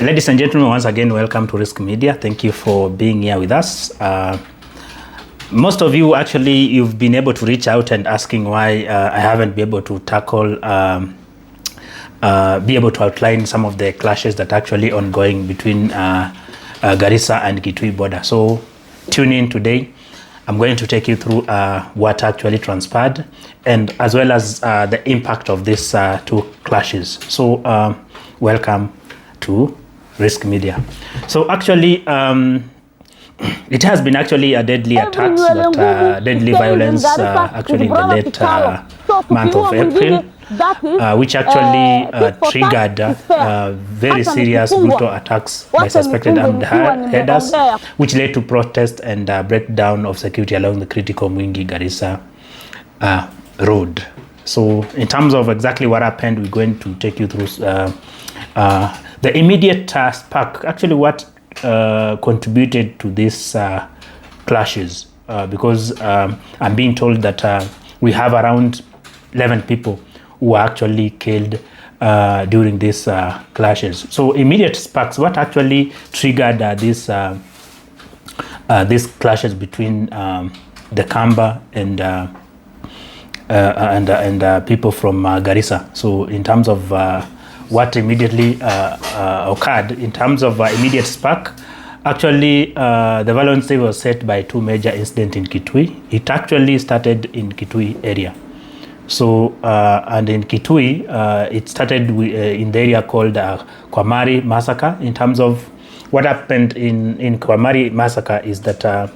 Ladies and gentlemen, once again, welcome to Risk Media. Thank you for being here with us. Most of you, actually, you've been able to reach out and asking why I haven't been able to tackle, be able to outline some of the clashes that are actually ongoing between Garissa and Kitui border. So tune in today. I'm going to take you through what actually transpired and as well as the impact of these two clashes. So welcome to Risk Media. So actually, it has been actually a deadly attack, deadly violence actually in the late month of April, which actually triggered very serious brutal attacks by suspected armed headers, which led to protest and breakdown of security along the critical Mwingi-Garissa road. So in terms of exactly what happened, we're going to take you through the immediate spark, actually what contributed to these clashes, because I'm being told that we have around 11 people who were actually killed during these clashes. So immediate sparks, what actually triggered these clashes between the Kamba and people from Garissa. So in terms of what immediately occurred, in terms of immediate spark, actually the violence was set by two major incidents in Kitui. It actually started in Kitui area. So and in Kitui, it started in the area called Kwamari massacre. In terms of what happened in Kwamari massacre is that a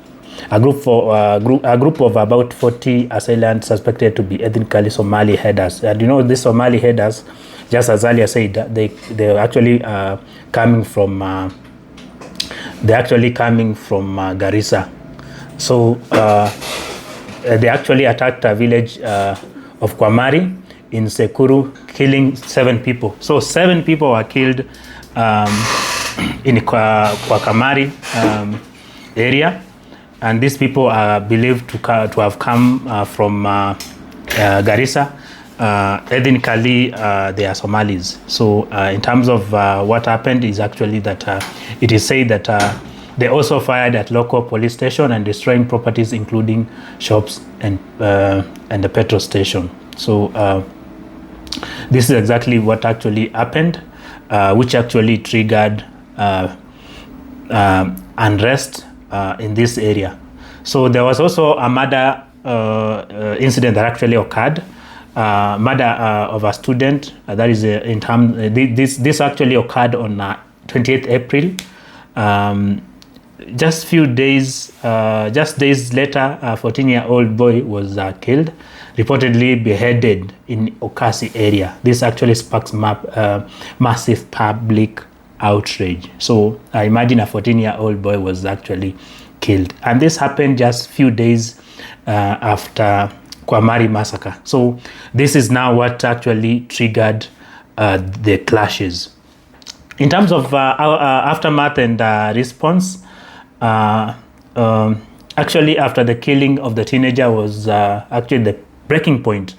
group of about 40 assailants suspected to be ethnically Somali headers. And you know, these Somali headers, just as earlier said, they're actually coming from Garissa. So they actually attacked a village of Kwamari in Sekuru, killing 7 people. So 7 people were killed in Kwamari area, and these people are believed to have come from Garissa. Ethnically, they are Somalis. So in terms of what happened is actually that it is said that they also fired at local police station and destroying properties including shops and the petrol station. So this is exactly what actually happened, which actually triggered unrest in this area. So there was also a murder incident that actually occurred. Murder of a student, that is in terms this actually occurred on 28th April. Just days later, a 14-year-old boy was killed, reportedly beheaded in Okasi area. This actually sparks massive public outrage. So I imagine a 14-year-old boy was actually killed, and this happened just few days after Kwamari massacre. So this is now what actually triggered the clashes. In terms of aftermath and response, actually after the killing of the teenager was actually the breaking point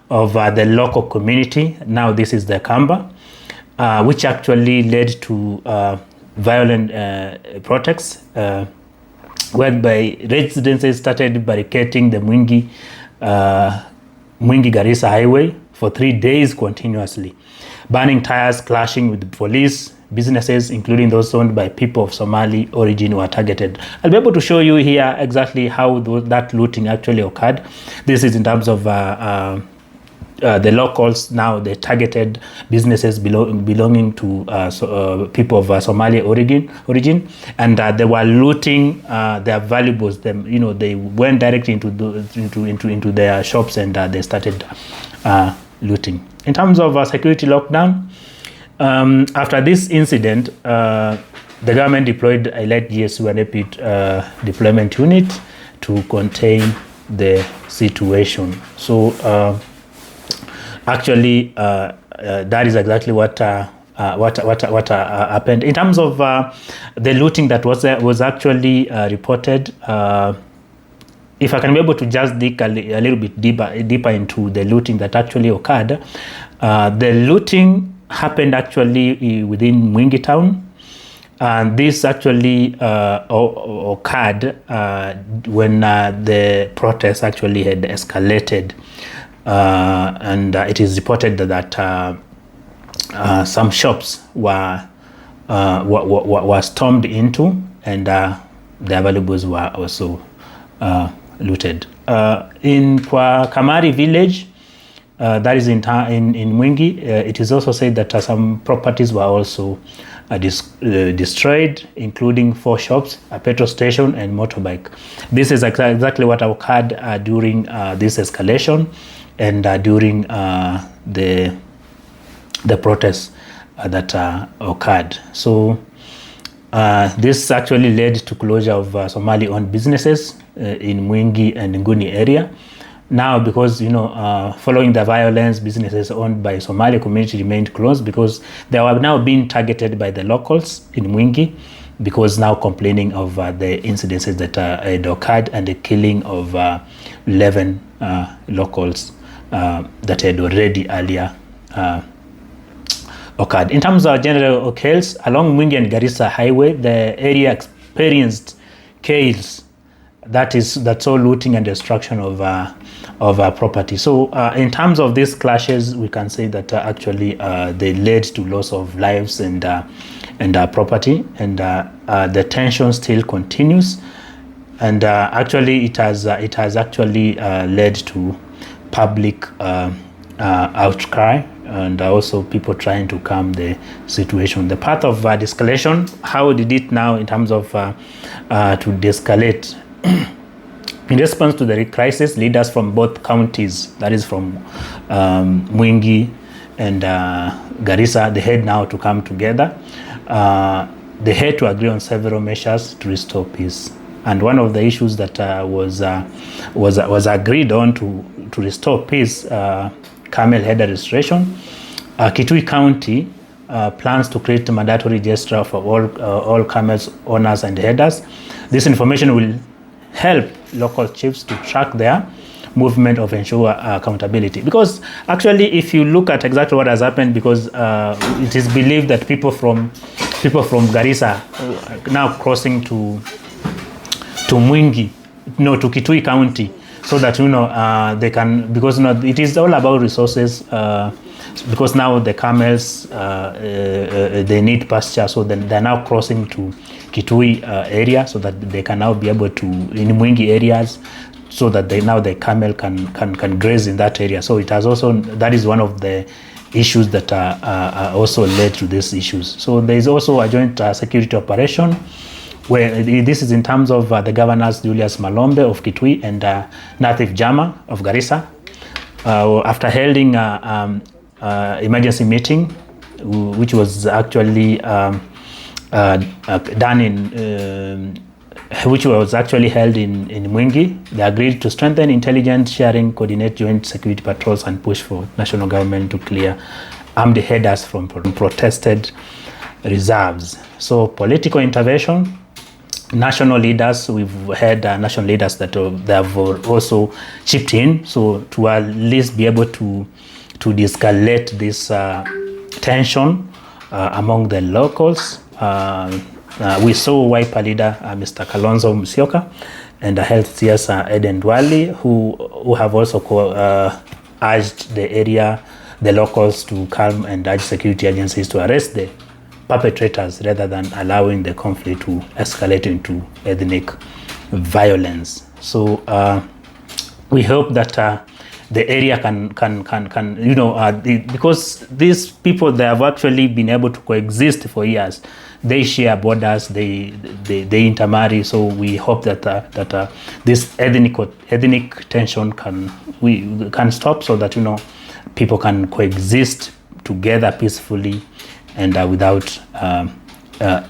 of the local community. Now this is the Kamba, which actually led to violent protests, whereby residents started barricading the Mwingi-Garissa highway for 3 days continuously, burning tires, clashing with the police. Businesses, including those owned by people of Somali origin, were targeted. I'll be able to show you here exactly how that looting actually occurred. This is in terms of the locals. Now they targeted businesses belonging to people of Somali origin, and they were looting their valuables. They went directly into their shops and they started looting. In terms of security lockdown, after this incident, the government deployed a light GSU and AP deployment unit to contain the situation. So actually, that is exactly what happened. In terms of the looting that was actually reported, if I can be able to just dig a little bit deeper into the looting that actually occurred, the looting happened actually within Mwingi town. And this actually occurred when the protests actually had escalated, and it is reported that some shops were stormed into, and the valuables were also looted. In Kamari village, that is in Mwingi, it is also said that some properties were also destroyed, including 4 shops, a petrol station, and motorbike. This is exactly what occurred during this escalation and during the protests that occurred. So this actually led to closure of Somali-owned businesses in Mwingi and Nguni area. Now, because following the violence, businesses owned by Somali community remained closed because they were now being targeted by the locals in Mwingi, because now complaining of the incidences that had occurred and the killing of 11 locals that had already earlier occurred. In terms of general chaos, along Mwingi and Garissa highway, the area experienced chaos. That's all looting and destruction of property. So in terms of these clashes, we can say that actually they led to loss of lives and property, and the tension still continues. And actually, it has actually led to public outcry, and also people trying to calm the situation. The path of de-escalation, how did it now in terms of to de-escalate? In response to the crisis, leaders from both counties, that is from Mwingi and Garissa, they had now to come together. They had to agree on several measures to restore peace. And one of the issues that was agreed on to restore peace, camel header restoration. Kitui County plans to create a mandatory register for all camels owners and headers. This information will help local chiefs to track their movement of ensure accountability. Because actually, if you look at exactly what has happened, because it is believed that people from Garissa now crossing to Mwingi, to Kitui County, so that they can, because it is all about resources. Because now the camels they need pasture, so then they're now crossing to Kitui area, so that they can now be able to in Mwingi areas, so that the camel can graze in that area. So it has also, that is one of the issues that also led to these issues. So there is also a joint security operation, where this is in terms of the governors Julius Malombe of Kitui and Natif Jama of Garissa, after holding emergency meeting, which was actually done in which was actually held in Mwingi. They agreed to strengthen intelligence sharing, coordinate joint security patrols, and push for national government to clear armed headers from protested reserves. So political intervention, national leaders, we've had national leaders that they have also chipped in, so to at least be able to de-escalate this tension among the locals. We saw Wiper leader Mr. Kalonzo Musyoka and the health CS Eden Dwali, who have also urged the locals to calm and urge security agencies to arrest the perpetrators rather than allowing the conflict to escalate into ethnic violence. So we hope that the area can because these people, they have actually been able to coexist for years. They share borders, they intermarry. So we hope that this ethnic tension can stop, so that people can coexist together peacefully and without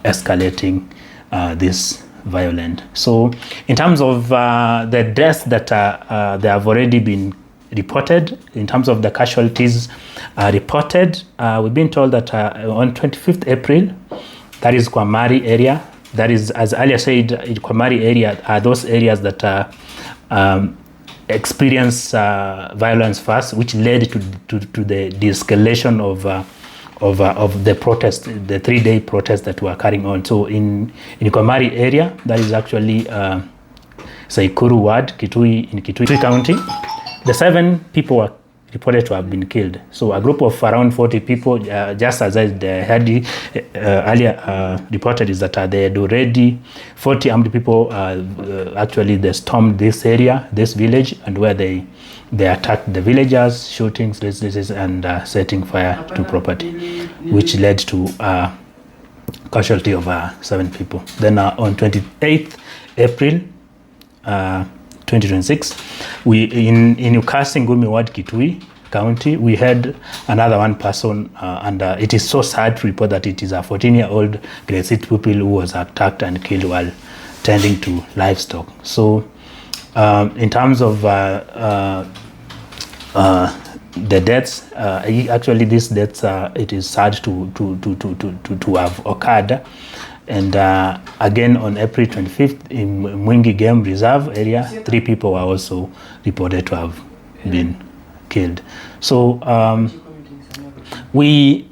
escalating this violent. So in terms of the deaths that they have already been reported, in terms of the casualties reported, we've been told that on 25th April, that is Kwamari area, that is, as earlier said, Kwamari area are those areas that experience violence first, which led to the de-escalation of the protest, the 3-day protest that were carrying on. So in Komari area, that is actually Saikuru ward, Kitui, in Kitui County, the 7 people were reported to have been killed. So a group of around 40 people, just as I had earlier reported, is that they had already 40 armed people actually they stormed this area, this village, and where they attacked the villagers, shooting, and setting fire to property, which led to casualty of 7 people. Then on 28th April 2026, we in Ukasi-Ngumi ward, Kitui County, we had another one person, and it is so sad to report that it is a 14-year-old grade 6 pupil who was attacked and killed while tending to livestock. So in terms of the deaths, actually these deaths, it is sad to have occurred. And again, on April 25th, in Mwingi Game Reserve area, 3 people were also reported to have been killed. So we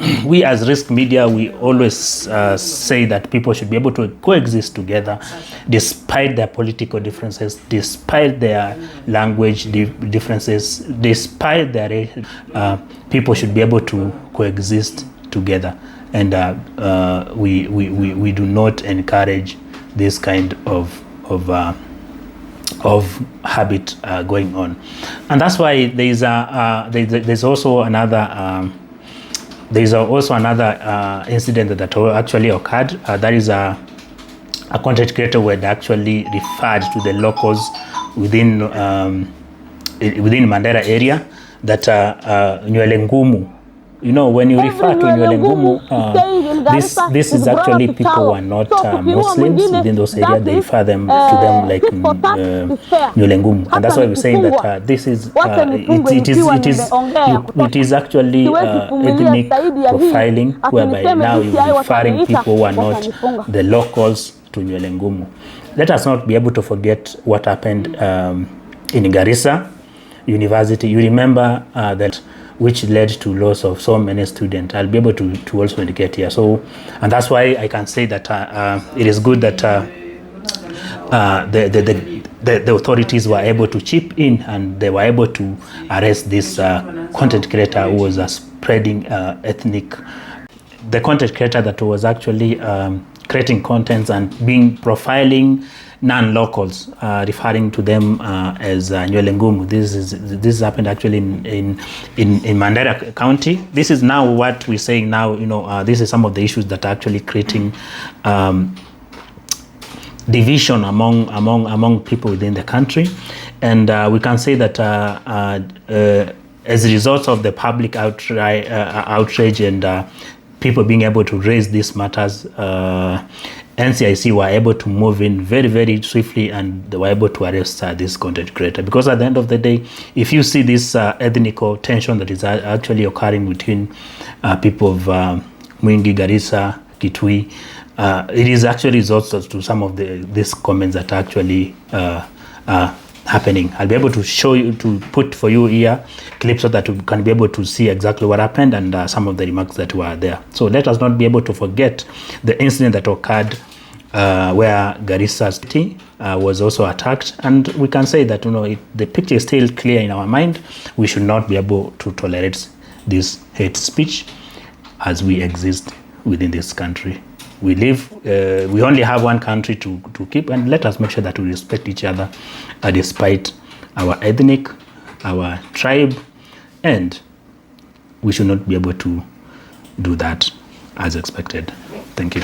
as Risk Media, we always say that people should be able to coexist together despite their political differences, despite their language differences, despite their people should be able to coexist together. And we do not encourage this kind of habit going on, and that's why there's also another incident that actually occurred. That is a content creator who had actually referred to the locals within Mandera area that Nywele Ngumu. You know, when you refer to Nywele Ngumu, this is actually people who are not Muslims within those areas. They refer to them like Nywele Ngumu, and that's why we're saying that this is it is actually ethnic profiling, whereby now you're referring people who are not the locals to Nywele Ngumu. Let us not be able to forget what happened in Garissa University. You remember that, which led to loss of so many students. I'll be able to also indicate here. So, and that's why I can say that it is good that the authorities were able to chip in, and they were able to arrest this content creator who was spreading ethnic. The content creator that was actually creating contents and profiling non-locals, referring to them as Nywele Ngumu. This happened actually in Mandera County. This is now what we're saying now. You know, this is some of the issues that are actually creating division among people within the country, and we can say that as a result of the public outrage and people being able to raise these matters, NCIC were able to move in very, very swiftly, and they were able to arrest this content creator. Because at the end of the day, if you see this ethnic tension that is actually occurring between people of Mwingi-Garissa, Kitui, it is actually results to some of these comments that are actually happening. I'll be able to show you, to put for you here clips so that you can be able to see exactly what happened and some of the remarks that were there. So let us not be able to forget the incident that occurred where Garissa-Kitui was also attacked, and we can say that, you know, the picture is still clear in our mind. We should not be able to tolerate this hate speech as we exist within this country. We live, we only have one country to keep, and let us make sure that we respect each other despite our ethnic, our tribe, and we should not be able to do that as expected. Thank you.